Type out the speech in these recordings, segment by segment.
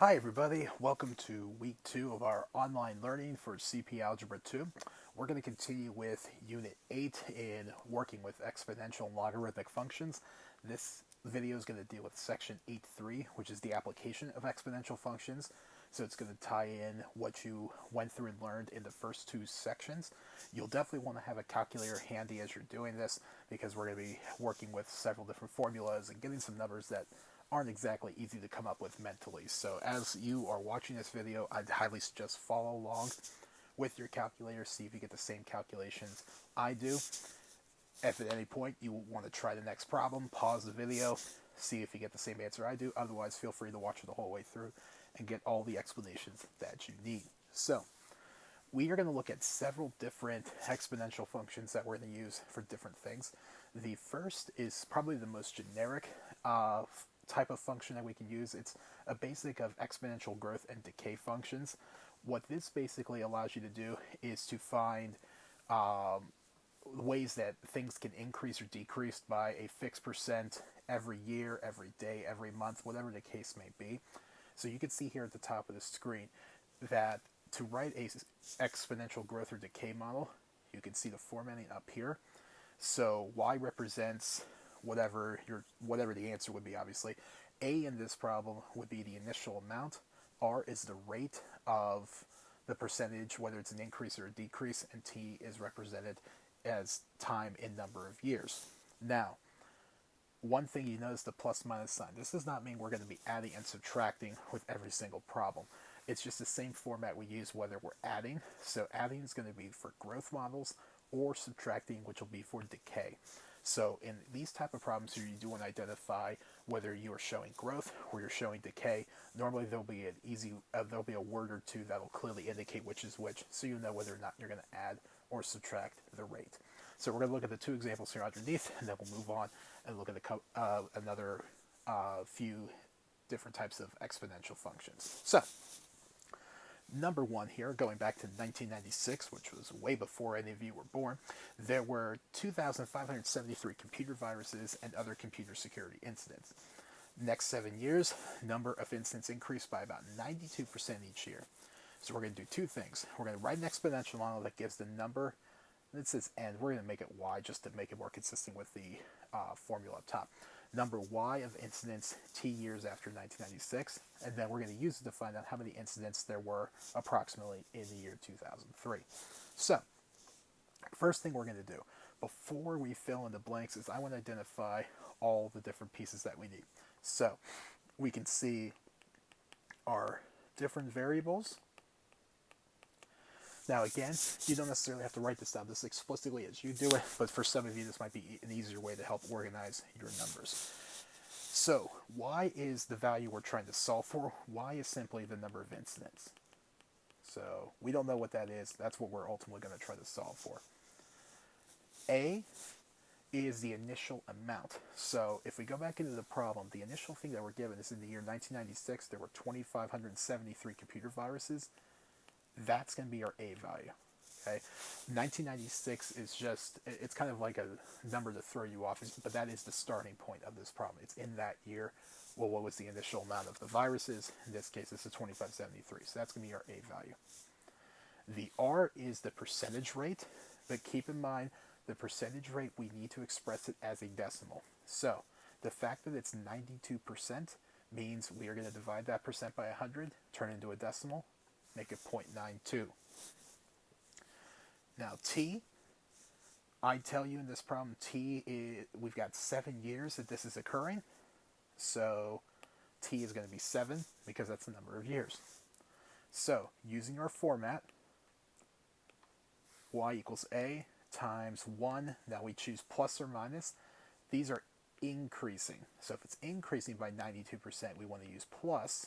Hi everybody, welcome to week 2 of our online learning for CP Algebra 2. We're going to continue with Unit 8 in working with exponential and logarithmic functions. This video is going to deal with Section 8.3, which is the application of exponential functions. So it's going to tie in what you went through and learned in the first two sections. You'll definitely want to have a calculator handy as you're doing this because we're going to be working with several different formulas and getting some numbers that aren't exactly easy to come up with mentally. So as you are watching this video, I'd highly suggest follow along with your calculator, see if you get the same calculations I do. If at any point you want to try the next problem, pause the video, see if you get the same answer I do. Otherwise, feel free to watch it the whole way through and get all the explanations that you need. So we are going to look at several different exponential functions that we're going to use for different things. The first is probably the most generic type of function that we can use. It's a basic of exponential growth and decay functions. What this basically allows you to do is to find ways that things can increase or decrease by a fixed percent every year, every day, every month, whatever the case may be. So you can see here at the top of the screen that to write a exponential growth or decay model, you can see the formatting up here. So y represents whatever the answer would be, obviously. A in this problem would be the initial amount. R is the rate of the percentage, whether it's an increase or a decrease, and T is represented as time in number of years. Now, one thing you notice the plus minus sign. This does not mean we're going to be adding and subtracting with every single problem. It's just the same format we use whether we're adding. So adding is going to be for growth models, or subtracting, which will be for decay. So in these type of problems here, you do want to identify whether you are showing growth or you're showing decay. Normally there'll be there'll be a word or two that will clearly indicate which is which, so you know whether or not you're going to add or subtract the rate. So we're going to look at the two examples here underneath, and then we'll move on and look at another few different types of exponential functions. So number one here, going back to 1996, which was way before any of you were born, there were 2,573 computer viruses and other computer security incidents. Next 7 years, number of incidents increased by about 92% each year. So we're going to do two things. We're going to write an exponential model that gives the number, and it says n, we're going to make it y just to make it more consistent with the formula up top. Number y of incidents t years after 1996, and then we're going to use it to find out how many incidents there were approximately in the year 2003. So, first thing we're going to do, before we fill in the blanks, is I want to identify all the different pieces that we need. So, we can see our different variables. Now again, you don't necessarily have to write this down this explicitly as you do it, but for some of you this might be an easier way to help organize your numbers. So y is the value we're trying to solve for. Y is simply the number of incidents. So we don't know what that is. That's what we're ultimately going to try to solve for. A is the initial amount. So if we go back into the problem, the initial thing that we're given is in the year 1996, there were 2,573 computer viruses. That's going to be our A value. Okay, 1996 is just, it's kind of like a number to throw you off, but that is the starting point of this problem. It's in that year. Well, what was the initial amount of the viruses? In this case, it's a 2573. So that's going to be our A value. The R is the percentage rate, but keep in mind the percentage rate, we need to express it as a decimal. So the fact that it's 92% means we are going to divide that percent by 100, turn it into a decimal, make it 0.92. Now t, I tell you in this problem, t is, we've got 7 years that this is occurring, so t is going to be 7 because that's the number of years. So using our format, y equals a times 1, now we choose plus or minus. These are increasing, so if it's increasing by 92%, we want to use plus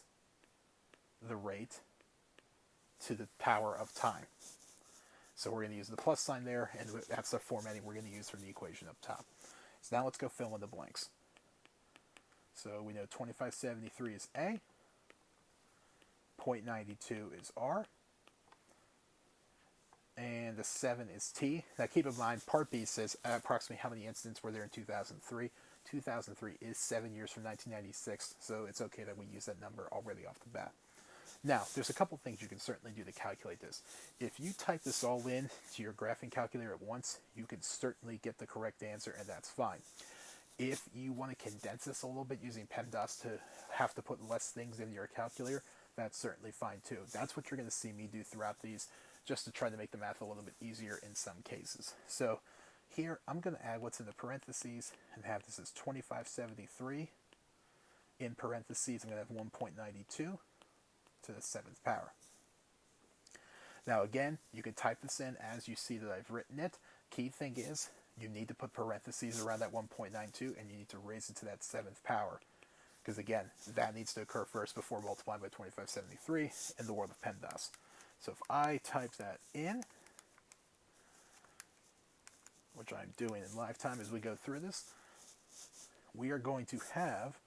the rate to the power of time. So we're going to use the plus sign there, and that's the formatting we're going to use for the equation up top. So now let's go fill in the blanks. So we know 2573 is A, 0.92 is R, and the 7 is T. Now keep in mind, part B says approximately how many incidents were there in 2003. 2003 is 7 years from 1996, so it's okay that we use that number already off the bat. Now, there's a couple things you can certainly do to calculate this. If you type this all in to your graphing calculator at once, you can certainly get the correct answer, and that's fine. If you want to condense this a little bit using PEMDAS to have to put less things in your calculator, that's certainly fine too. That's what you're going to see me do throughout these, just to try to make the math a little bit easier in some cases. So here, I'm going to add what's in the parentheses and have this as 2573. In parentheses, I'm going to have 1.92 to the 7th power. Now again, you can type this in as you see that I've written it. Key thing is, you need to put parentheses around that 1.92 and you need to raise it to that 7th power. Because again, that needs to occur first before multiplying by 2573 in the world of PEMDAS. So if I type that in, which I'm doing in live time as we go through this, we are going to have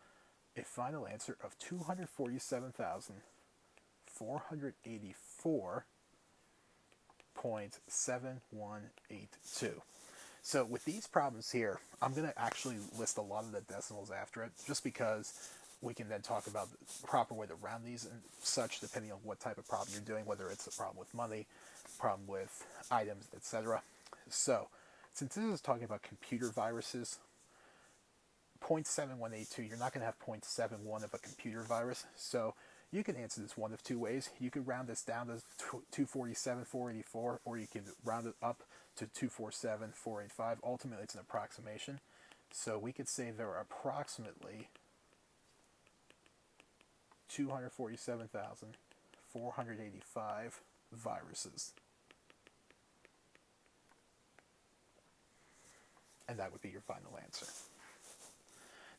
a final answer of 247,484.7182. So with these problems here, I'm going to actually list a lot of the decimals after it, just because we can then talk about the proper way to round these and such, depending on what type of problem you're doing, whether it's a problem with money, problem with items, etc. So since this is talking about computer viruses, 0.7182, you're not going to have 0.71 of a computer virus. So you can answer this one of two ways. You could round this down to 247,484, or you can round it up to 247,485. Ultimately, it's an approximation. So we could say there are approximately 247,485 viruses. And that would be your final answer.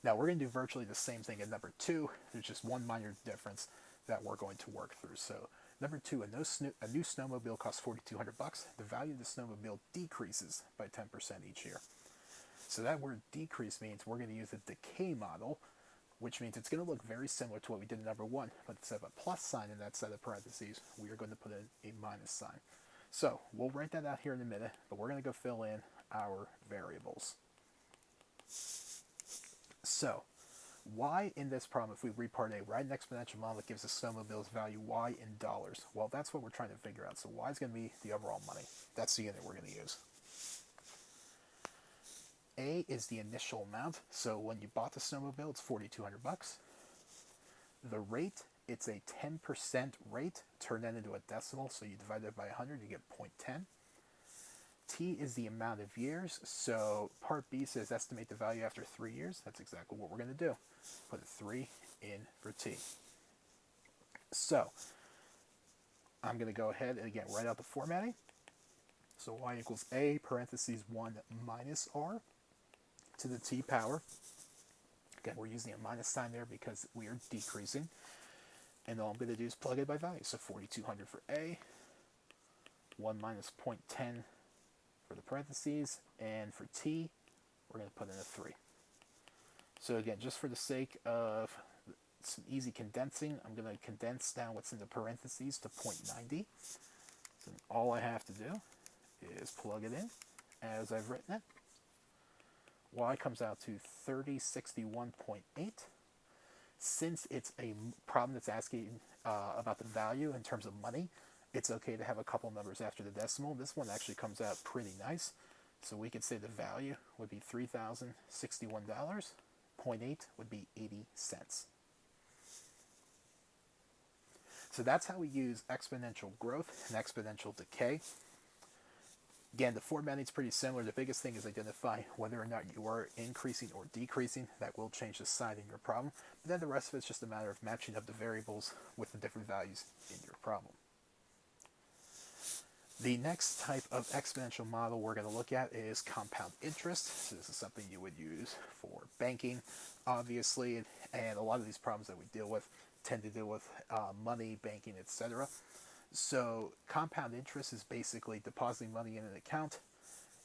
Now we're going to do virtually the same thing in number 2. There's just one minor difference that we're going to work through. So number 2, a new snowmobile costs $4,200. The value of the snowmobile decreases by 10% each year. So that word decrease means we're going to use a decay model, which means it's going to look very similar to what we did in number 1, but instead of a plus sign in that set of parentheses, we are going to put in a minus sign. So we'll write that out here in a minute, but we're going to go fill in our variables. So y in this problem, if we read part A, write an exponential model that gives the snowmobile's value y in dollars. Well, that's what we're trying to figure out. So y is going to be the overall money. That's the unit we're going to use. A is the initial amount. So when you bought the snowmobile, it's $4,200. The rate, it's a 10% rate. Turn that into a decimal. So you divide that by 100, you get 0.10. T is the amount of years. So part B says estimate the value after 3 years. That's exactly what we're going to do. Put a 3 in for T. So I'm going to go ahead and again write out the formatting. So y equals A parentheses 1 minus R to the T power. Again, we're using a minus sign there because we are decreasing. And all I'm going to do is plug it by value. So 4,200 for A, 1 minus 0.10 for the parentheses, and for T, we're going to put in a 3. So again, just for the sake of some easy condensing, I'm going to condense down what's in the parentheses to 0.90. So all I have to do is plug it in as I've written it. Y comes out to 3061.8. Since it's a problem that's asking about the value in terms of money, it's okay to have a couple numbers after the decimal. This one actually comes out pretty nice. So we could say the value would be $3,061. 0.8 would be 80 cents. So that's how we use exponential growth and exponential decay. Again, the formatting is pretty similar. The biggest thing is identify whether or not you are increasing or decreasing. That will change the sign in your problem. But then the rest of it's just a matter of matching up the variables with the different values in your problem. The next type of exponential model we're going to look at is compound interest. So this is something you would use for banking, obviously, and a lot of these problems that we deal with tend to deal with money, banking, etc. So compound interest is basically depositing money in an account.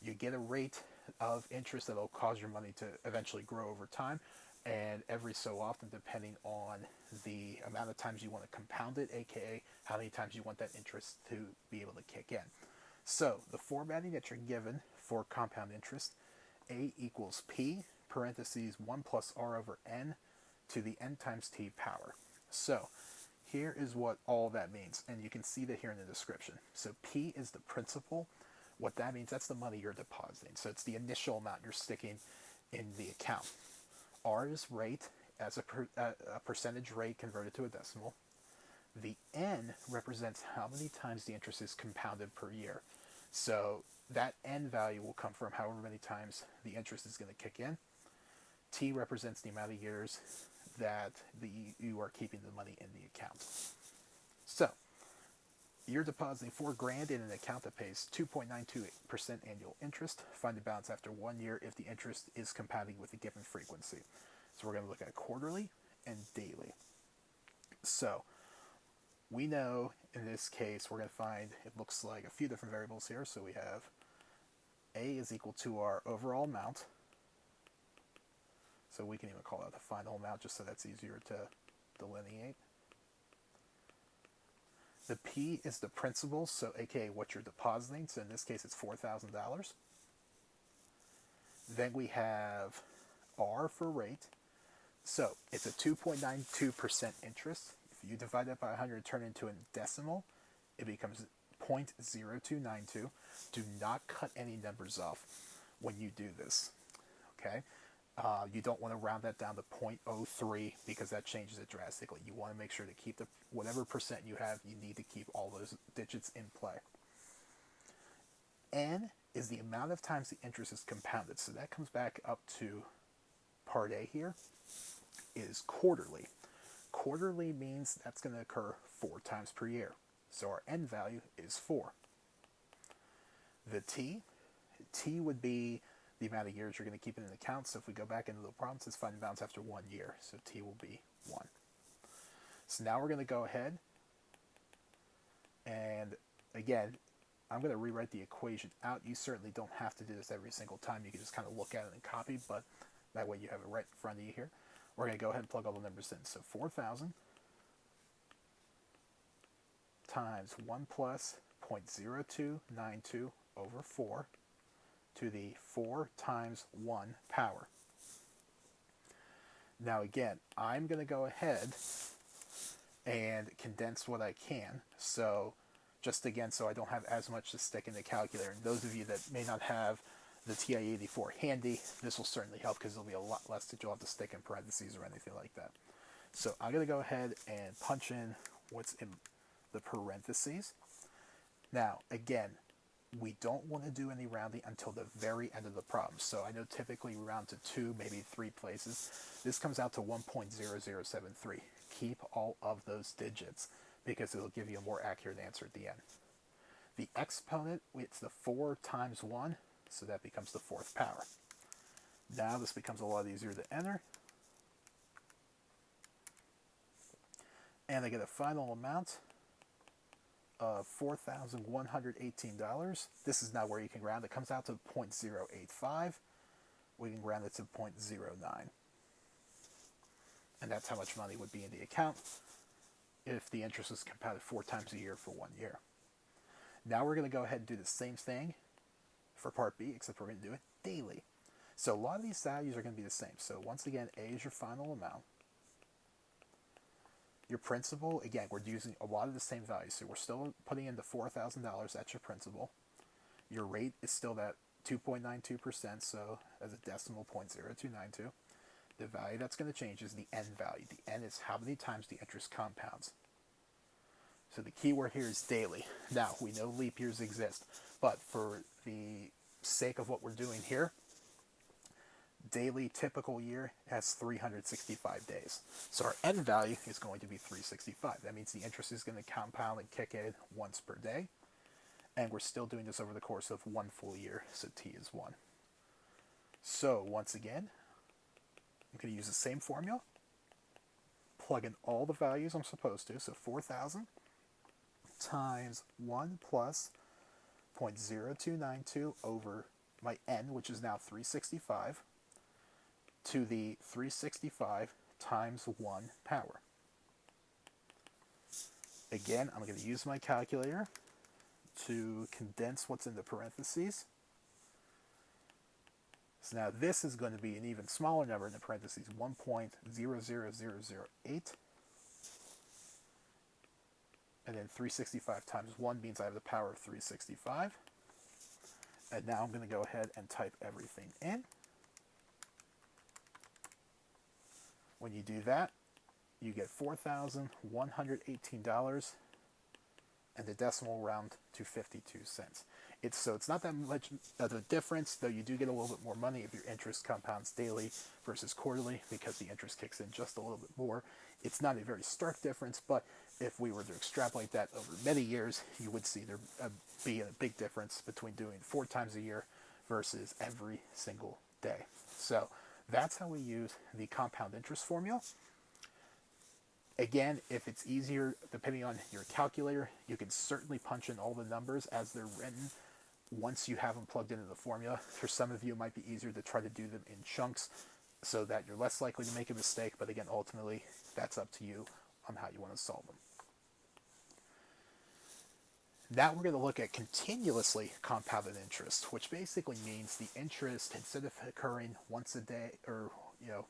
You get a rate of interest that will cause your money to eventually grow over time, and every so often, depending on the amount of times you want to compound it, aka how many times you want that interest to be able to kick in. So the formatting that you're given for compound interest, A equals P parentheses 1 plus r over n to the n times t power. So here is what all that means, and you can see that here in the description. So P is the principal. What that means, that's the money you're depositing. So it's the initial amount you're sticking in the account. R is rate, as a percentage rate converted to a decimal. The N represents how many times the interest is compounded per year. So that N value will come from however many times the interest is going to kick in. T represents the amount of years that you are keeping the money in the account. So you're depositing $4,000 in an account that pays 2.92% annual interest. Find the balance after 1 year if the interest is compounding with a given frequency. So we're going to look at quarterly and daily. So we know in this case we're going to find, it looks like a few different variables here. So we have A is equal to our overall amount. So we can even call that the final amount just so that's easier to delineate. The P is the principal, so aka what you're depositing. So in this case it's $4,000. Then we have R for rate. So it's a 2.92% interest. If you divide that by 100 and turn it into a decimal, it becomes 0.0292. Do not cut any numbers off when you do this, okay? You don't want to round that down to 0.03 because that changes it drastically. You want to make sure to keep whatever percent you have, you need to keep all those digits in play. N is the amount of times the interest is compounded. So that comes back up to part A here, is quarterly. Quarterly means that's going to occur 4 times per year. So our N value is 4. The T would be the amount of years you're going to keep in an account. So if we go back into the problem, it says find the balance after 1 year. So T will be 1. So now we're going to go ahead and again, I'm going to rewrite the equation out. You certainly don't have to do this every single time. You can just kind of look at it and copy, but that way you have it right in front of you here. We're going to go ahead and plug all the numbers in. So 4,000 times 1 plus 0.0292 over 4 to the 4 times 1 power. Now again, I'm going to go ahead and condense what I can. So just again, so I don't have as much to stick in the calculator. And those of you that may not have the TI-84 handy, this will certainly help because there'll be a lot less that you'll have to stick in parentheses or anything like that. So I'm going to go ahead and punch in what's in the parentheses. Now, again, we don't want to do any rounding until the very end of the problem. So I know typically we round to 2, maybe 3 places. This comes out to 1.0073. Keep all of those digits because it'll give you a more accurate answer at the end. The exponent, it's the 4 times 1, so that becomes the 4th power. Now this becomes a lot easier to enter. And I get a final amount of $4,118. This is now where you can round. It comes out to 0.085. We can round it to 0.09. And that's how much money would be in the account if the interest is compounded 4 times a year for 1 year. Now we're going to go ahead and do the same thing for part B, except we're going to do it daily. So a lot of these values are going to be the same. So once again, A is your final amount. Your principal, again, we're using a lot of the same values. So we're still putting in the $4,000, that's your principal. Your rate is still that 2.92%, so as a decimal 0.0292. The value that's going to change is the N value. The N is how many times the interest compounds. So the key word here is daily. Now, we know leap years exist, but for the sake of what we're doing here, daily typical year has 365 days. So our N value is going to be 365. That means the interest is going to compound and kick in once per day. And we're still doing this over the course of 1 full year, so T is 1. So once again, I'm going to use the same formula, plug in all the values I'm supposed to. So 4,000 times 1 plus 0.0292 over my N, which is now 365, to the 365 times 1 power. Again, I'm going to use my calculator to condense what's in the parentheses. So now this is going to be an even smaller number in the parentheses, 1.00008. And then 365 times 1 means I have the power of 365. And now I'm going to go ahead and type everything in. When you do that, you get $4,118, and the decimal round to 52 cents. So it's not that much of a difference, though you do get a little bit more money if your interest compounds daily versus quarterly, because the interest kicks in just a little bit more. It's not a very stark difference, but if we were to extrapolate that over many years, you would see there be a big difference between doing 4 times a year versus every single day. So that's how we use the compound interest formula. Again, if it's easier, depending on your calculator, you can certainly punch in all the numbers as they're written once you have them plugged into the formula. For some of you, it might be easier to try to do them in chunks so that you're less likely to make a mistake. But again, ultimately, that's up to you on how you want to solve them. Now we're going to look at continuously compounded interest, which basically means the interest, instead of occurring once a day, or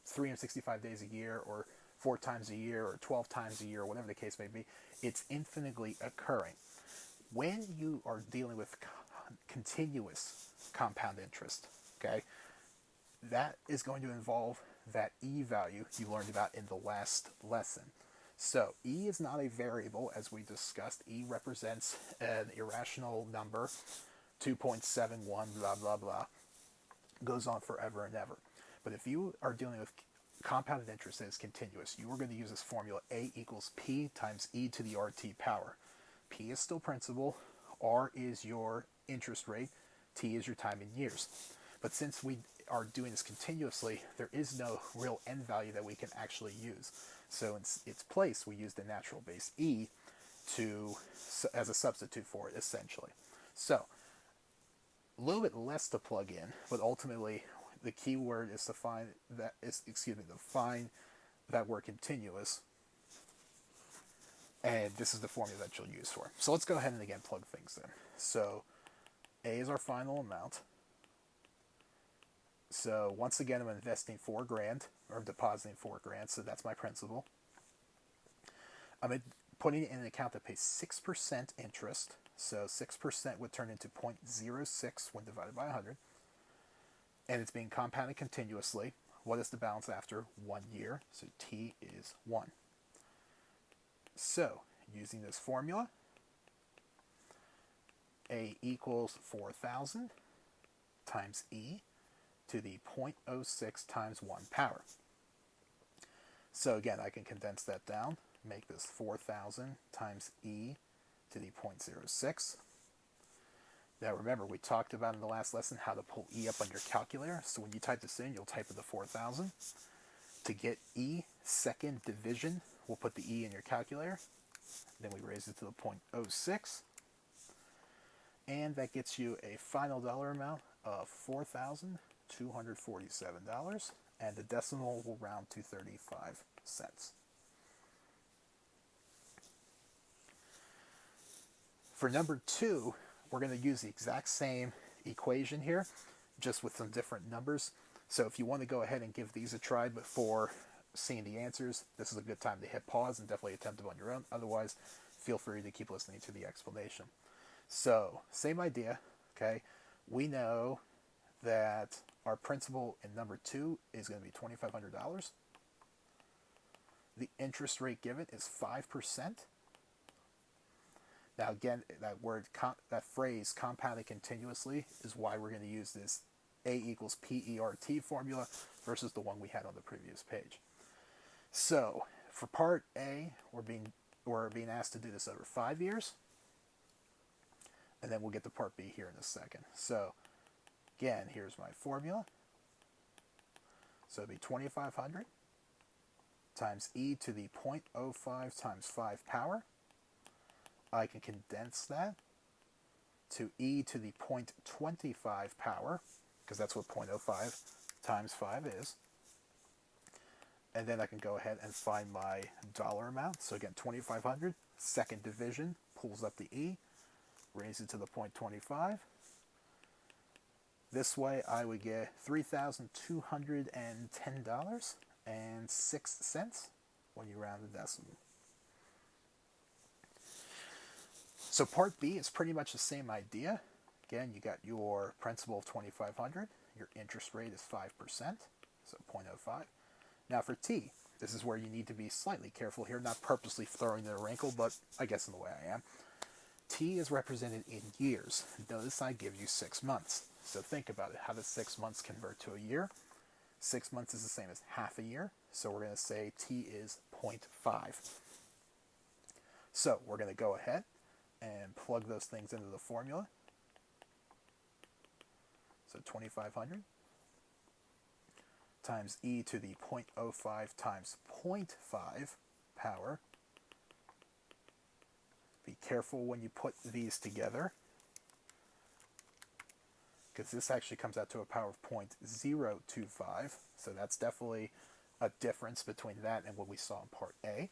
365 days a year, or 4 times a year, or 12 times a year, or whatever the case may be, it's infinitely occurring. When you are dealing with continuous compound interest, okay, that is going to involve that E value you learned about in the last lesson. So E is not a variable, as we discussed. E represents an irrational number, 2.71, blah, blah, blah. Goes on forever and ever. But if you are dealing with compounded interest that is continuous, you are going to use this formula, A equals P times E to the RT power. P is still principal, R is your interest rate, T is your time in years. But since we are doing this continuously, there is no real end value that we can actually use. So in its place, we use the natural base E as a substitute for it, essentially. So a little bit less to plug in, but ultimately the key word is to find that word continuous. And this is the formula that you'll use for it. So let's go ahead and again plug things in. So A is our final amount. So once again, I'm investing $4,000, or depositing $4,000, so that's my principal. I'm putting it in an account that pays 6% interest, so 6% would turn into 0.06 when divided by 100. And it's being compounded continuously. What is the balance after 1 year? So T is 1. So using this formula, A equals 4,000 times E to the 0.06 times 1 power. So again, I can condense that down, make this 4,000 times E to the 0.06. Now remember, we talked about in the last lesson how to pull E up on your calculator. So when you type this in, you'll type in the 4,000. To get E second division, we'll put the E in your calculator. Then we raise it to the 0.06. And that gets you a final dollar amount of $4,247. And the decimal will round to 35 cents. For number 2, we're going to use the exact same equation here, just with some different numbers. So if you want to go ahead and give these a try before seeing the answers, this is a good time to hit pause and definitely attempt them on your own. Otherwise, feel free to keep listening to the explanation. So, same idea, okay? We know that our principal in number 2 is going to be $2,500. The interest rate given is 5%. Now again, that phrase, compounded continuously, is why we're going to use this A equals PERT formula versus the one we had on the previous page. So for part A, we're being asked to do this over 5 years, and then we'll get to part B here in a second. So again, here's my formula. So it'd be 2,500 times E to the 0.05 times 5 power. I can condense that to E to the 0.25 power, because that's what 0.05 times 5 is. And then I can go ahead and find my dollar amount. So again, 2,500, second division, pulls up the E, raises it to the 0.25. This way I would get $3,210.06 when you round the decimal. So part B is pretty much the same idea. Again, you got your principal of 2,500. Your interest rate is 5%, so 0.05. Now for T, this is where you need to be slightly careful here, not purposely throwing in a wrinkle, but I guess in the way I am. T is represented in years. Notice I give you 6 months. So think about it. How does 6 months convert to a year? 6 months is the same as half a year, so we're going to say T is 0.5. So we're going to go ahead and plug those things into the formula. So 2,500 times e to the 0.05 times 0.5 power. Be careful when you put these together, because this actually comes out to a power of 0.025. So that's definitely a difference between that and what we saw in part A.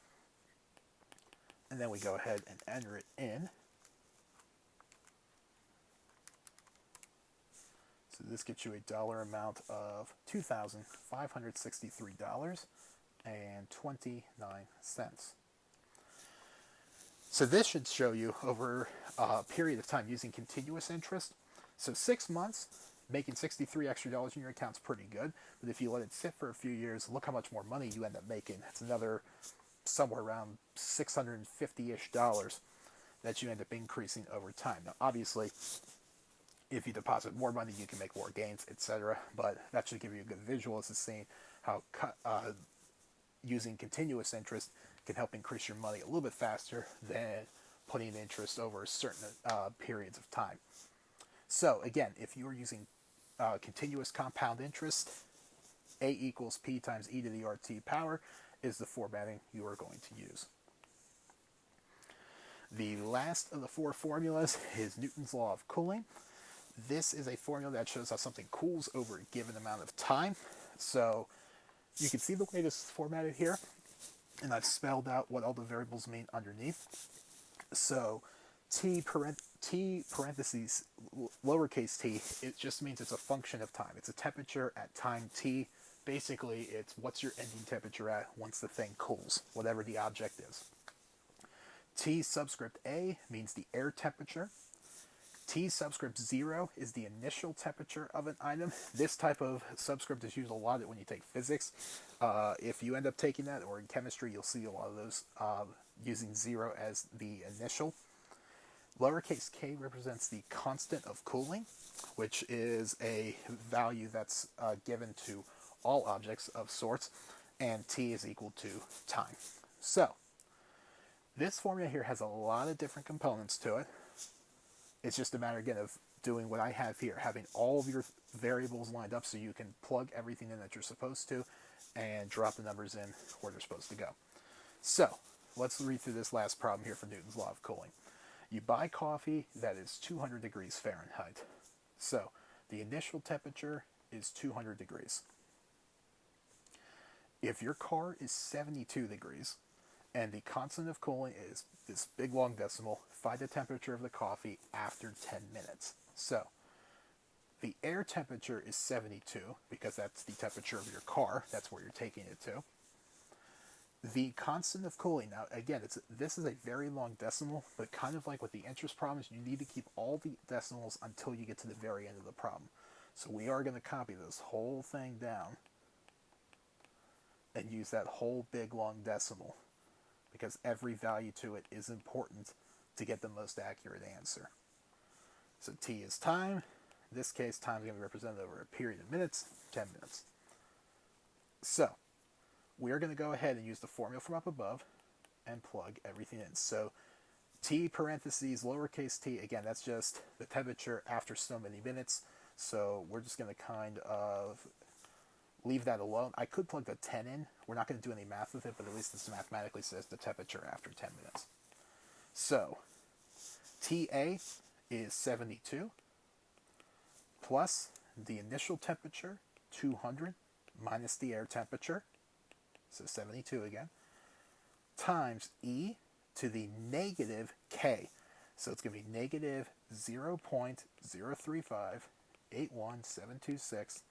And then we go ahead and enter it in. So this gets you a dollar amount of $2,563.29. So this should show you over a period of time using continuous interest. So 6 months, making $63 extra in your account is pretty good. But if you let it sit for a few years, look how much more money you end up making. It's another somewhere around $650-ish that you end up increasing over time. Now, obviously, if you deposit more money, you can make more gains, etc. But that should give you a good visual as to seeing how using continuous interest can help increase your money a little bit faster than putting interest over certain periods of time. So again, if you are using continuous compound interest, A equals P times e to the RT power is the formatting you are going to use. The last of the four formulas is Newton's law of cooling. This is a formula that shows how something cools over a given amount of time. So you can see the way this is formatted here, and I've spelled out what all the variables mean underneath. So T parentheses lowercase t, it just means it's a function of time. It's a temperature at time t. Basically, it's what's your ending temperature at once the thing cools, whatever the object is. T subscript A means the air temperature. T subscript 0 is the initial temperature of an item. This type of subscript is used a lot when you take physics. If you end up taking that, or in chemistry, you'll see a lot of those using 0 as the initial. Lowercase k represents the constant of cooling, which is a value that's given to all objects of sorts, and T is equal to time. So this formula here has a lot of different components to it. It's just a matter, again, of doing what I have here, having all of your variables lined up so you can plug everything in that you're supposed to and drop the numbers in where they're supposed to go. So let's read through this last problem here for Newton's law of cooling. You buy coffee that is 200 degrees Fahrenheit. So the initial temperature is 200 degrees. If your car is 72 degrees, and the constant of cooling is this big long decimal, find the temperature of the coffee after 10 minutes. So the air temperature is 72 because that's the temperature of your car. That's where you're taking it to. The constant of cooling, now again, this is a very long decimal, but kind of like with the interest problems, you need to keep all the decimals until you get to the very end of the problem. So we are going to copy this whole thing down and use that whole big long decimal, because every value to it is important to get the most accurate answer. So T is time. In this case, time is going to be represented over a period of minutes, 10 minutes. So we're going to go ahead and use the formula from up above and plug everything in. So T parentheses lowercase t, again, that's just the temperature after so many minutes. So we're just going to kind of leave that alone. I could plug the 10 in. We're not going to do any math with it, but at least this mathematically says the temperature after 10 minutes. So TA is 72 plus the initial temperature, 200, minus the air temperature, so 72 again, times e to the negative k. So it's going to be negative 0.035 81726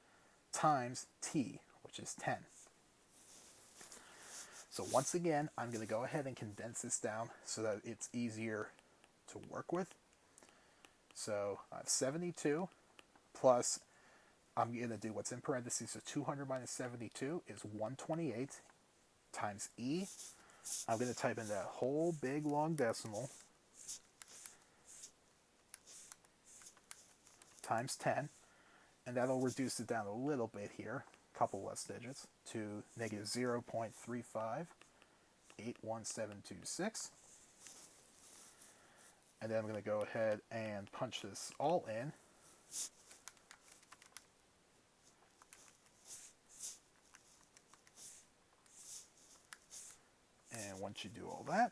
times t, which is 10. So once again, I'm going to go ahead and condense this down so that it's easier to work with. So I have 72 plus, I'm going to do what's in parentheses, so 200 minus 72 is 128 times e. I'm going to type in that whole big long decimal times 10, and that'll reduce it down a little bit here, a couple less digits, to negative 0.3581726. And then I'm going to go ahead and punch this all in. And once you do all that,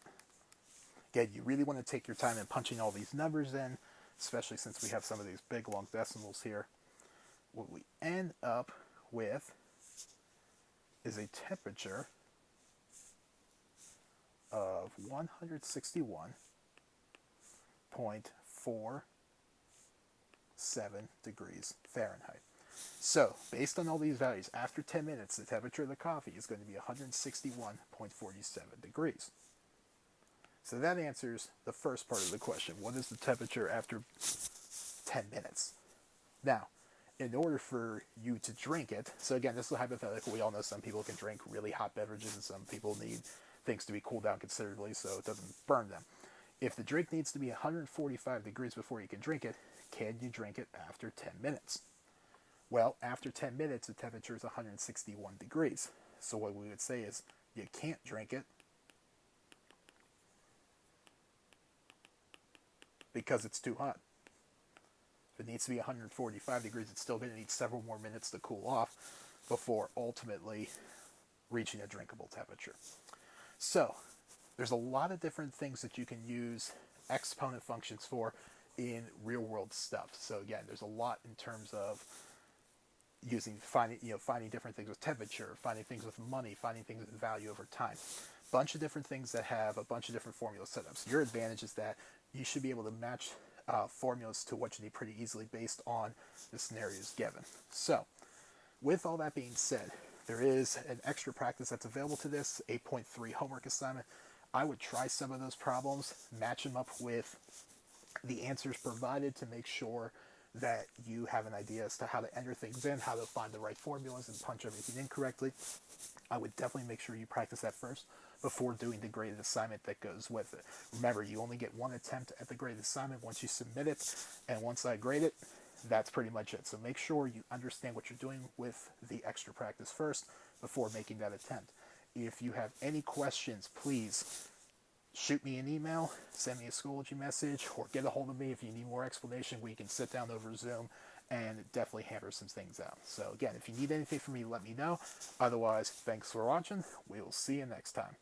again, you really want to take your time in punching all these numbers in, especially since we have some of these big long decimals here. What we end up with is a temperature of 161.47 degrees Fahrenheit. So, based on all these values, after 10 minutes, the temperature of the coffee is going to be 161.47 degrees. So that answers the first part of the question. What is the temperature after 10 minutes? Now, in order for you to drink it, so again, this is hypothetical. We all know some people can drink really hot beverages and some people need things to be cooled down considerably so it doesn't burn them. If the drink needs to be 145 degrees before you can drink it, can you drink it after 10 minutes? Well, after 10 minutes, the temperature is 161 degrees. So what we would say is you can't drink it because it's too hot. If it needs to be 145 degrees, it's still going to need several more minutes to cool off before ultimately reaching a drinkable temperature. So, there's a lot of different things that you can use exponent functions for in real world stuff. So again, there's a lot in terms of finding different things with temperature, finding things with money, finding things with value over time. Bunch of different things that have a bunch of different formula setups. Your advantage is that you should be able to match formulas to what you need pretty easily based on the scenarios given. So, with all that being said, there is an extra practice that's available to this, 8.3 homework assignment. I would try some of those problems, match them up with the answers provided to make sure that you have an idea as to how to enter things in, how to find the right formulas and punch everything in correctly. I would definitely make sure you practice that first before doing the graded assignment that goes with it. Remember, you only get one attempt at the graded assignment once you submit it, and once I grade it, that's pretty much it. So make sure you understand what you're doing with the extra practice first before making that attempt. If you have any questions, please shoot me an email, send me a Schoology message, or get a hold of me if you need more explanation. We can sit down over Zoom and definitely hammer some things out. So again, if you need anything from me, let me know. Otherwise, thanks for watching. We will see you next time.